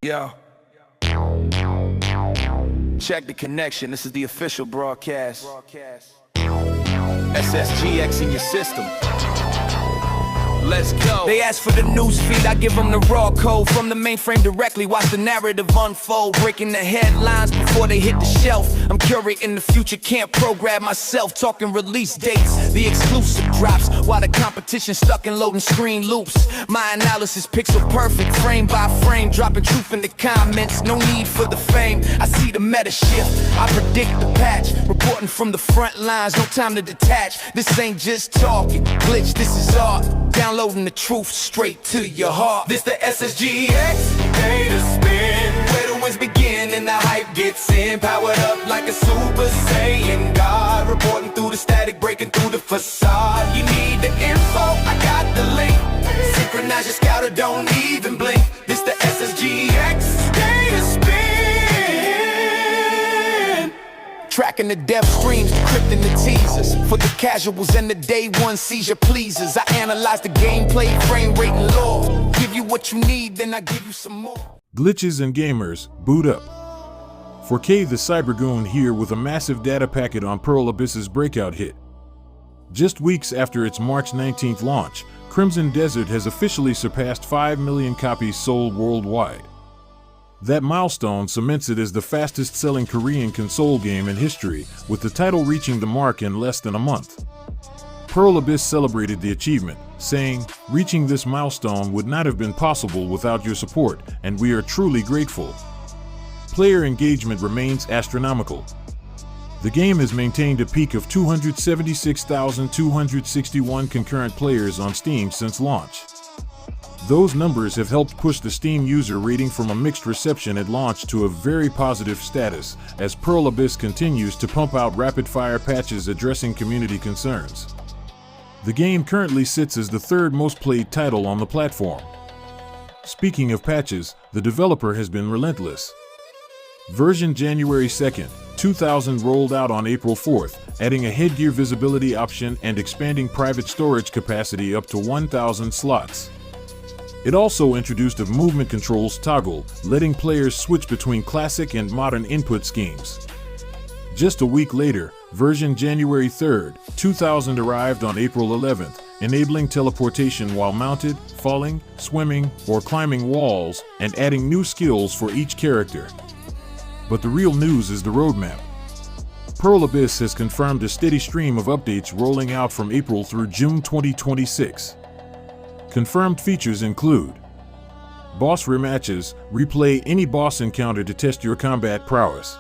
Yo. Check the connection. This is the official broadcast. SSGX in your system. Let's go. They ask for the news feed, I give them the raw code from the mainframe directly. Watch the narrative unfold, breaking the headlines before they hit the shelf. I'm curating the future, can't program myself. Talking release dates, the exclusive drops, while the competition stuck in loading screen loops. My analysis pixel perfect, frame by frame, dropping truth in the comments. No need for the fame, I see the meta shift, I predict the patch. Reporting from the front lines, no time to detach. This ain't just talking, glitch, this is art. Downloading the truth straight to your heart. This the SSGX data spin, where the wins begin and the hype gets in. Powered up like a Super Saiyan God, reporting through the static, breaking through the facade. You need the info, I got the link. Synchronize your scouter, don't even blink. This the SSGX data spin, tracking the dev streams, decrypting the teasers. For the casuals and the day one seizure pleasers, I analyze the gameplay, frame rate, and lore. Give you what you need, then I give you some more. Glitches and gamers, boot up. 4K the Cybergoon here with a massive data packet on Pearl Abyss's breakout hit. Just weeks after its March 19th launch, Crimson Desert has officially surpassed 5 million copies sold worldwide. That milestone cements it as the fastest-selling Korean console game in history, with the title reaching the mark in less than a month. Pearl Abyss celebrated the achievement, saying, "Reaching this milestone would not have been possible without your support, and we are truly grateful." Player engagement remains astronomical. The game has maintained a peak of 276,261 concurrent players on Steam since launch. Those numbers have helped push the Steam user rating from a mixed reception at launch to a very positive status, as Pearl Abyss continues to pump out rapid-fire patches addressing community concerns. The game currently sits as the third most played title on the platform. Speaking of patches, the developer has been relentless. Version January 2nd, 2000 rolled out on April 4th, adding a headgear visibility option and expanding private storage capacity up to 1,000 slots. It also introduced a movement controls toggle, letting players switch between classic and modern input schemes. Just a week later, version January 3rd, 2000 arrived on April 11th, enabling teleportation while mounted, falling, swimming, or climbing walls, and adding new skills for each character. But the real news is the roadmap. Pearl Abyss has confirmed a steady stream of updates rolling out from April through June 2026. Confirmed features include boss rematches, replay any boss encounter to test your combat prowess.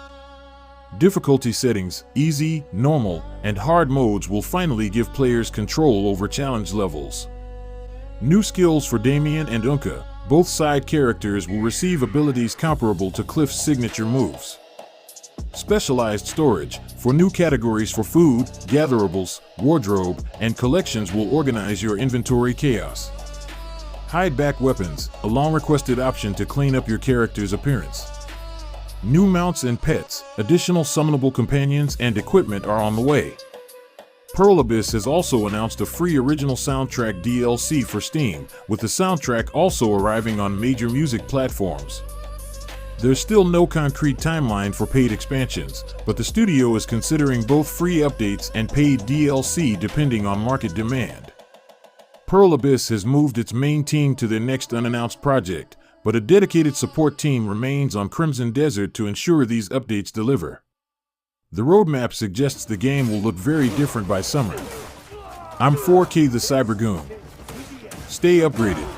Difficulty settings, easy, normal, and hard modes will finally give players control over challenge levels. New skills for Damien and Unka, both side characters will receive abilities comparable to Cliff's signature moves. Specialized storage, for new categories for food, gatherables, wardrobe, and collections will organize your inventory chaos. Hide back weapons, a long-requested option to clean up your character's appearance. New mounts and pets, additional summonable companions and equipment are on the way. Pearl Abyss has also announced a free original soundtrack DLC for Steam, with the soundtrack also arriving on major music platforms. There's still no concrete timeline for paid expansions, but the studio is considering both free updates and paid DLC depending on market demand. Pearl Abyss has moved its main team to their next unannounced project, but a dedicated support team remains on Crimson Desert to ensure these updates deliver. The roadmap suggests the game will look very different by summer. I'm 4K the Cybergoon. Stay upgraded.